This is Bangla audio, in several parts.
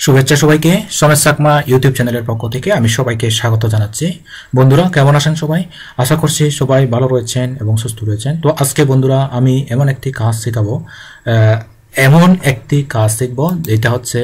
শুভেচ্ছা সবাইকে সমেত সাকমা ইউটিউব চ্যানেলের পক্ষ থেকে আমি সবাইকে স্বাগত জানাচ্ছি। বন্ধুরা কেমন আছেন সবাই? আশা করছি সবাই ভালো রয়েছেন এবং সুস্থ রয়েছেন। তো আজকে বন্ধুরা আমি এমন একটি কাজ শেখাবো, শিখব যেটা হচ্ছে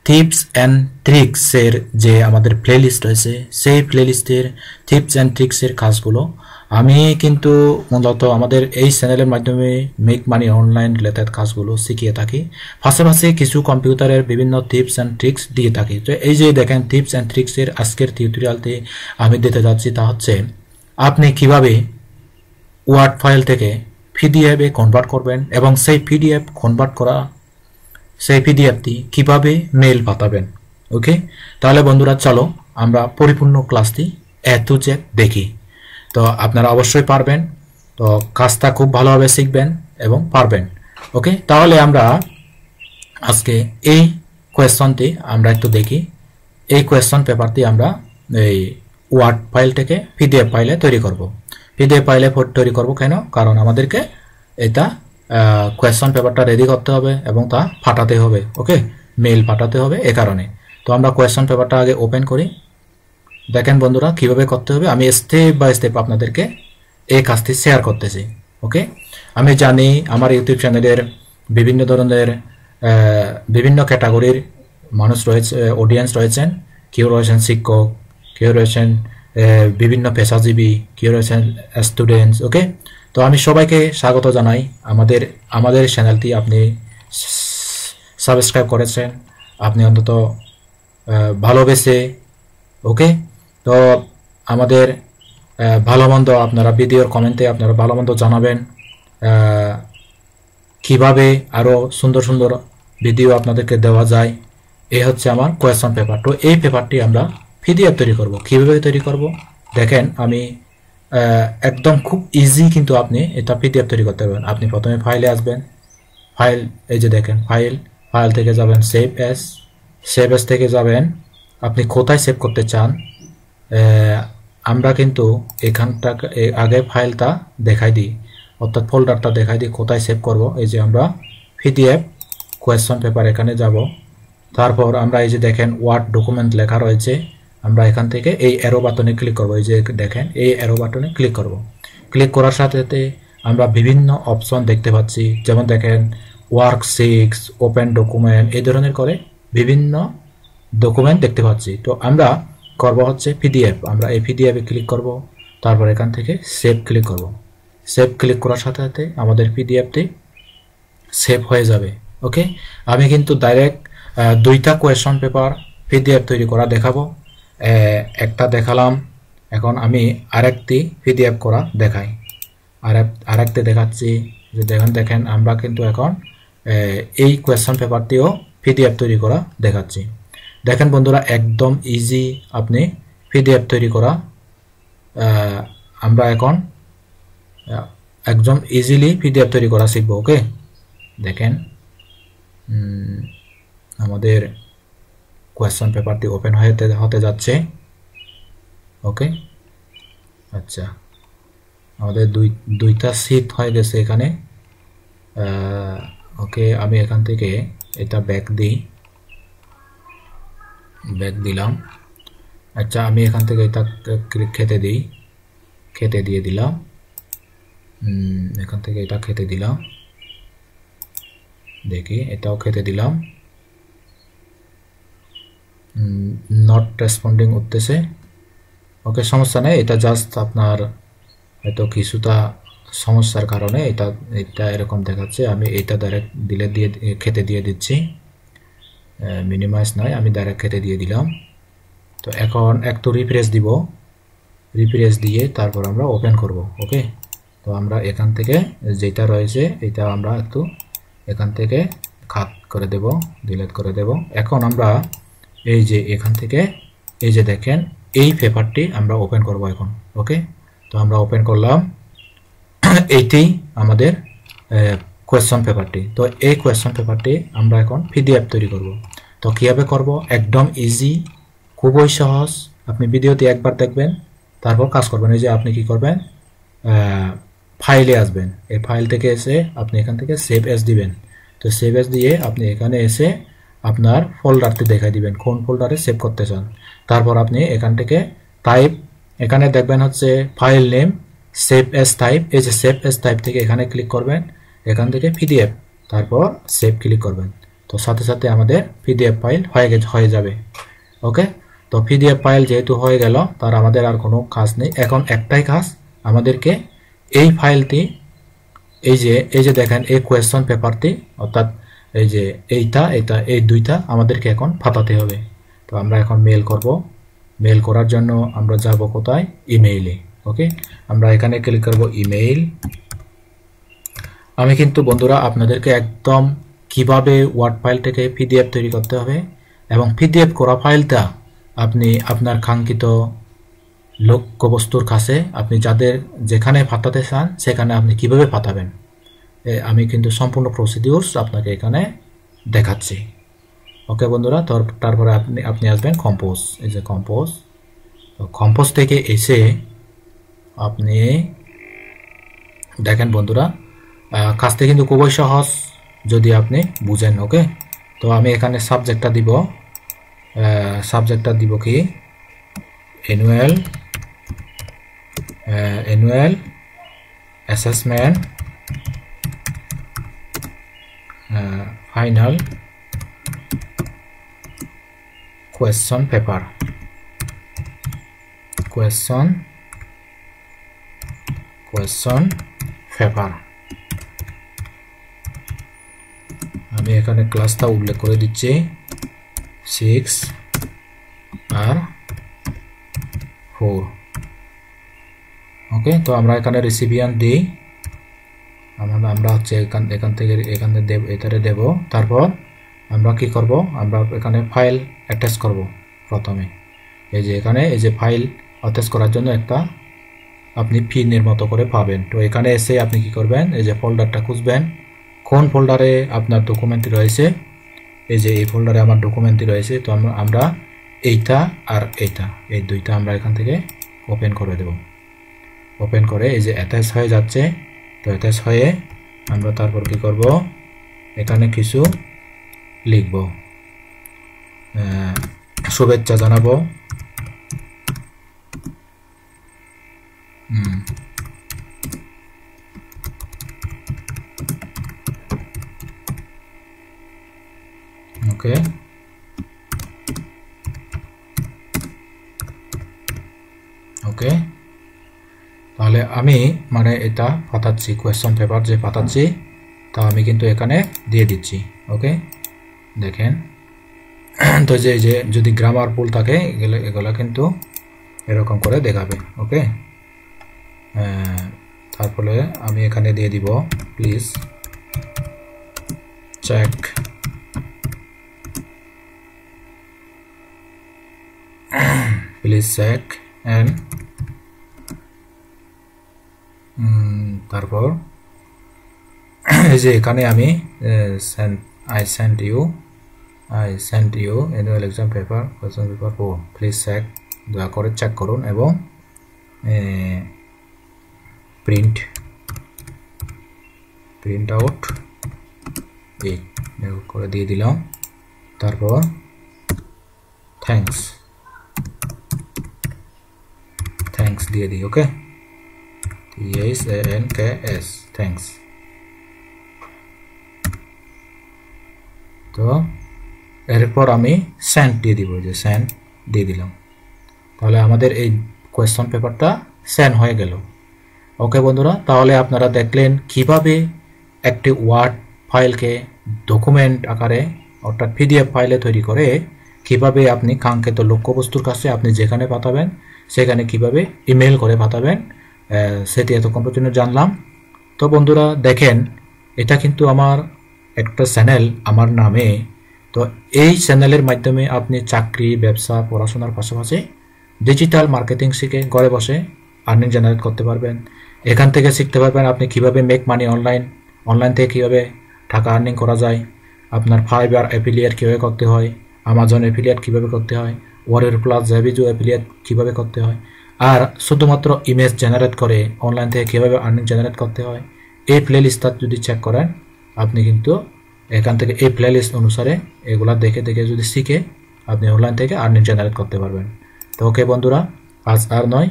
টিপস অ্যান্ড ট্রিক্সের যে আমাদের প্লেলিস্ট রয়েছে সেই প্লেলিস্টের টিপস অ্যান্ড ট্রিক্সের কাজগুলো আমি কিন্তু মূলত আমাদের এই চ্যানেলের মাধ্যমে মেক মানি অনলাইন রিলেটেড কাজগুলো শিখিয়ে থাকি। পাশাপাশি কিছু কম্পিউটারের বিভিন্ন টিপস অ্যান্ড ট্রিক্স দিয়ে থাকি। তো এই যে দেখেন টিপস অ্যান্ড ট্রিক্সের আজকের টিউটোরিয়ালতে আমি দিতে যাচ্ছি তা হচ্ছে আপনি কিভাবে ওয়ার্ড ফাইল থেকে পিডিএফ এ কনভার্ট করবেন এবং সেই পিডিএফ কনভার্ট করা সেই পিডিএফটি কিভাবে মেল পাঠাবেন। ওকে, তাহলে বন্ধুরা চলো আমরা পরিপূর্ণ ক্লাসটি এ টু জেড দেখি। তো আপনারা অবশ্যই পারবেন, তো কাজটা খুব ভালোভাবে শিখবেন এবং পারবেন। ওকে, তাহলে আমরা আজকে এই কোয়েশ্চনটি আমরা একটু দেখি। এই কোয়েশ্চন পেপারটি আমরা এই ওয়ার্ড ফাইল থেকে পিডিএফ ফাইলে তৈরি করব। পিডিএফ ফাইলে তৈরি করব কেন? কারণ আমাদেরকে এটা কোয়েশ্চন পেপারটা রেডি করতে হবে এবং তা পাঠাতে হবে। ওকে, মেল পাঠাতে হবে এ কারণে। তো আমরা কোয়েশ্চন পেপারটা আগে ওপেন করি। দেখেন বন্ধুরা কিভাবে করতে হবে, আমি স্টেপ বাই স্টেপ আপনাদেরকে এই কাজটি শেয়ার করতেছি। ওকে, আমি জানি আমার ইউটিউব চ্যানেলের বিভিন্ন ধরনের বিভিন্ন ক্যাটাগরির মানুষ রয়েছে, অডিয়েন্স রয়েছেন। কেউ রয়েছেন শিক্ষক, কেউ রয়েছেন বিভিন্ন পেশাজীবী, কেউ রয়েছেন স্টুডেন্টস। ওকে, তো আমি সবাইকে স্বাগত জানাই। আমাদের চ্যানেলটি আপনি সাবস্ক্রাইব করেছেন, আপনি অন্তত ভালোবেসে। ওকে, তো আমাদের ভালো মন্দ আপনারা ভিডিওর কমেন্টে আপনারা ভালো মন্দ জানাবেন, কিভাবে আরও সুন্দর সুন্দর ভিডিও আপনাদেরকে দেওয়া যায়। এই হচ্ছে আমার কোয়েশ্চন পেপার। তো এই পেপারটি আমরা পিডিএফ তৈরি করব। কিভাবে তৈরি করব দেখেন, আমি একদম খুব ইজি, কিন্তু আপনি এটা পিডিএফ তৈরি করতে পারবেন। আপনি প্রথমে ফাইলে আসবেন, ফাইল এই যে দেখেন ফাইল থেকে যাবেন সেভ এস থেকে যাবেন আপনি কোথায় সেভ করতে চান। আমরা কিন্তু এখানটা আগে ফাইলটা দেখাই দিই, অর্থাৎ ফোল্ডারটা দেখাই দিই কোথায় সেভ করব। এই যে আমরা পিডিএফ কোয়েশ্চন পেপার এখানে যাব, তারপর আমরা এই যে দেখেন ওয়ার্ড ডকুমেন্ট লেখা রয়েছে, আমরা এখান থেকে এই অ্যারো বাটনে ক্লিক করব। এই যে দেখেন এই অ্যারো বাটনে ক্লিক করব। ক্লিক করার সাথে সাথে আমরা বিভিন্ন অপশন দেখতে পাচ্ছি, যেমন দেখেন ওয়ার্ক 6, ওপেন ডকুমেন্ট, এই ধরনের করে বিভিন্ন ডকুমেন্ট দেখতে পাচ্ছি। তো আমরা করব হচ্ছে পিডিএফ। আমরা এই পিডিএফে ক্লিক করব, তারপর এখান থেকে সেভ ক্লিক করব। সেভ ক্লিক করার সাথে সাথে আমাদের পিডিএফটি সেভ হয়ে যাবে। ওকে, আমি কিন্তু ডাইরেক্ট দুইটা কোয়েশ্চন পেপার পিডিএফ তৈরি করা দেখাবো। একটা দেখালাম, এখন আমি আরেকটি পিডিএফ করা দেখাই, আরেকটি দেখাচ্ছি। যে দেখেন আমরা কিন্তু এখন এই কোয়েশ্চন পেপারটিও পিডিএফ তৈরি করা দেখাচ্ছি। দেখেন বন্ধুরা একদম ইজি আপনি পিডিএফ তৈরি করা, আমরা এখন একদম ইজিলি পিডিএফ তৈরি করা শিখবো। ওকে, দেখেন আমাদের কোয়েশ্চন পেপারটি ওপেন হতে যাচ্ছে। ওকে, আচ্ছা আমাদের দুইটা শীট হয়ে গেছে এখানে। ওকে, আমি এখান থেকে এটা ব্যাক দিলাম। আচ্ছা আমি এখান থেকে এটা খেতে দিয়ে দিলাম। এখান থেকে এটা খেতে দিলাম, দেখি এটাও খেতে দিলাম। নট রেসপন্ডিং উঠতেছে। ওকে, সমস্যা নেই, এটা জাস্ট আপনার হয়তো কিছুটা সমস্যার কারণে এটা এরকম দেখাচ্ছে। আমি এটা ডাইরেক্ট খেতে দিয়ে দিচ্ছি, মিনিমাইজ নয়, আমি ডাইরেক্ট খেতে দিয়ে দিলাম। তো এখন একটু রিফ্রেশ দিয়ে তারপর আমরা ওপেন করব। ওকে, তো আমরা এখান থেকে যেটা রয়েছে এটা আমরা একটু এখান থেকে কাট করে দেব, ডিলিট করে দেব। এখন আমরা এই যে এখান থেকে এই যে দেখেন এই পেপারটি আমরা ওপেন করব এখন। ওকে, তো আমরা ওপেন করলাম, এইটি আমাদের কোয়েশ্চন পেপারটি। তো এই কোয়েশ্চন পেপারটি আমরা এখন পিডিএফ তৈরি করব। তো কীভাবে করব একদম ইজি, খুবই সহজ। আপনি ভিডিওটি একবার দেখবেন, তারপর কাজ করবেন। এই যে আপনি কি করবেন, ফাইলে আসবেন, এই ফাইল থেকে এসে আপনি এখান থেকে সেভ এস দিবেন। তো সেভ এস দিয়ে আপনি এখানে এসে আপনার ফোল্ডারটি দেখাই দিবেন কোন ফোল্ডারে সেভ করতে চান। তারপর আপনি এখান থেকে টাইপ, এখানে দেখবেন হচ্ছে file name save S type, এই যে সেভ এস টাইপ থেকে এখানে ক্লিক করবেন, এখান থেকে পিডিএফ, তারপর সেভ ক্লিক করবেন। তো সাথে সাথে আমাদের পিডিএফ ফাইল হয়ে যাবে। ওকে, তো পিডিএফ ফাইল যেহেতু হয়ে গেল, তার আমাদের আর কোনো কাজ নেই। এখন একটাই কাজ, আমাদেরকে এই ফাইলটি এই যে দেখেন এই কোয়েশ্চন পেপারটি, অর্থাৎ এই যে এই দুইটা আমাদেরকে এখন পাঠাতে হবে। তো আমরা এখন মেল করব। মেল করার জন্য আমরা যাব কোথায়? ইমেইলে। ওকে, আমরা এখানে ক্লিক করব ইমেইল। আমি কিন্তু বন্ধুরা আপনাদেরকে একদম কিভাবে ওয়ার্ড ফাইল থেকে পিডিএফ তৈরি করতে হবে এবং পিডিএফ করা ফাইলটা আপনি আপনার কাঙ্ক্ষিত লক্ষ্যবস্তুর কাছে আপনি যেখানে পাঠাতে চান সেখানে আপনি কিভাবে পাঠাবেন, আমি কিন্তু সম্পূর্ণ প্রসিডিউরস আপনাকে এখানে দেখাচ্ছি। ওকে বন্ধুরা, তারপরে আপনি আসবেন কম্পোজ। এই যে কম্পোজ, তো কম্পোজ থেকে এসে আপনি দেখেন বন্ধুরা, কাজটা কিন্তু খুবই সহজ যদি আপনি বুঝেন। ওকে, তো আমি এখানে সাবজেক্টটা দিব কি annual assessment final question paper আমি এখানে ক্লাসটা উল্লেখ করে দিচ্ছি 6 আর 4। ওকে, তো আমরা এখানে রিসিপিয়েন্ট দিই, আমরা হচ্ছে এখানে দেব। তারপর আমরা কি করব, আমরা এখানে ফাইল অ্যাটাচ করব। প্রথমে এই যে ফাইল অ্যাটাচ করার জন্য একটা আপনি পিনের মতো করে পাবেন। তো এখানে এসে আপনি কি করবেন, এই যে ফোল্ডারটা খুঁজবেন, কোন ফোল্ডারে আপনার ডকুমেন্টটি রয়েছে। এই যে এই ফোল্ডারে আমার ডকুমেন্টটি রয়েছে। তো আমরা এইটা আর এই দুইটা আমরা এখান থেকে ওপেন করে দেব। ওপেন করে এই যে অ্যাটাচ হয়ে যাচ্ছে। তো অ্যাটাচ হয়ে আমরা তারপর কি করব, এখানে কিছু লিখব, শুভেচ্ছা জানাবো, ওকে, ওকে। তাহলে আমি মানে এটা পাঠাচ্ছি, কোয়েশ্চন পেপার যে পাঠাচ্ছি তা আমি কিন্তু এখানে দিয়ে দিচ্ছি। ওকে, দেখেন তো যে যদি গ্রামার ভুল থাকে এগুলো কিন্তু এরকম করে দেখাবে। ওকে, তারপরে আমি এখানে দিয়ে দিব প্লিজ চেক এন্ড তারপর এই যে এখানে আমি I sent you annual exam paper question paper 4 please check, দয়া করে চেক করুন এবং প্রিন্ট আউট এই করে দিয়ে দিলাম। তারপর থ্যাঙ্কস দিয়ে দিই। ওকে, THANKS থ্যাঙ্কস। তো এরপর আমি সেন্ড দিয়ে দিব, যে সেন্ড দিয়ে দিলাম। তাহলে আমাদের এই কোয়েশ্চন পেপারটা সেন্ড হয়ে গেল। ওকে বন্ধুরা, তাহলে আপনারা দেখলেন কিভাবে একটি ওয়ার্ড ফাইলকে ডকুমেন্ট আকারে অর্থাৎ পিডিএফ ফাইলে তৈরি করে কিভাবে আপনি কাঙ্ক্ষিত লক্ষ্যবস্তুর কাছে আপনি যেখানে পাঠাবেন সেখানে কিভাবে ইমেল করে পাঠাবেন, সেটি এতক্ষণ পর্যন্ত জানলাম। তো বন্ধুরা দেখেন, এটা কিন্তু আমার একটা চ্যানেল আমার নামে। তো এই চ্যানেলের মাধ্যমে আপনি চাকরি, ব্যবসা, পড়াশোনার পাশাপাশি ডিজিটাল মার্কেটিং শিখে ঘরে বসে আর্নিং জেনারেট করতে পারবেন। এখান থেকে শিখতে পারবেন আপনি কিভাবে মেক মানি অনলাইন থেকে কিভাবে টাকা আর্নিং করা যায়, আপনার ফাইবার অ্যাফিলিয়েট কীভাবে করতে হয়, আমাজন অ্যাফিলিয়েট কীভাবে করতে হয়, ওয়ারিয়র প্লাস জাভিজো অ্যাফিলিয়েট কীভাবে করতে হয়, আর শুধুমাত্র ইমেজ জেনারেট করে অনলাইন থেকে কীভাবে আর্নিং জেনারেট করতে হয়। এই প্লেলিস্টটা যদি চেক করেন আপনি কিন্তু এখান থেকে এই প্লেলিস্ট অনুসারে এগুলা দেখে দেখে যদি শিখে আপনি অনলাইন থেকে আর্নিং জেনারেট করতে পারবেন। তো ওকে বন্ধুরা, আজ আর নয়,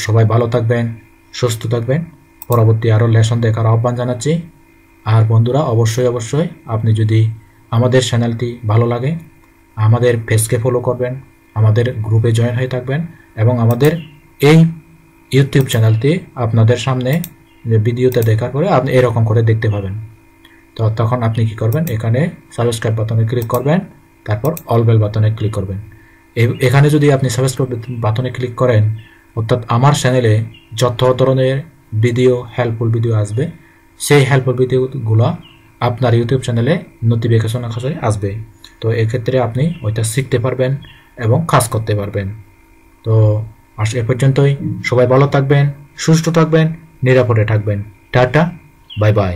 সবাই ভালো থাকবেন, সুস্থ থাকবেন। পরবর্তী আরও লেসন দেখার আহ্বান জানাচ্ছি। আর বন্ধুরা, অবশ্যই আপনি যদি আমাদের চ্যানেলটি ভালো লাগে, আমাদের পেজকে ফলো করবেন, আমাদের গ্রুপে জয়েন হয়ে থাকবেন এবং আমাদের এই ইউটিউব চ্যানেলটি আপনাদের সামনে ভিডিওতে দেখার পরে আপনি এরকম করে দেখতে পাবেন। তো তখন আপনি কি করবেন, এখানে সাবস্ক্রাইব বাটনে ক্লিক করবেন, তারপর অল বেল বাটনে ক্লিক করবেন। এখানে যদি আপনি সাবস্ক্রাইব বাটনে ক্লিক করেন, অর্থাৎ আমার চ্যানেলে যত ধরনের ভিডিও, হেল্পফুল ভিডিও আসবে, সেই হেল্পফুল ভিডিওগুলো আপনার ইউটিউব চ্যানেলে নোটিফিকেশন আকারে আসবে। তো এক্ষেত্রে আপনি ওইটা শিখতে পারবেন এবং কাজ করতে পারবেন। তো আজ এ পর্যন্তই। সবাই ভালো থাকবেন, সুস্থ থাকবেন, নিরাপদে থাকবেন। Tata, bye bye.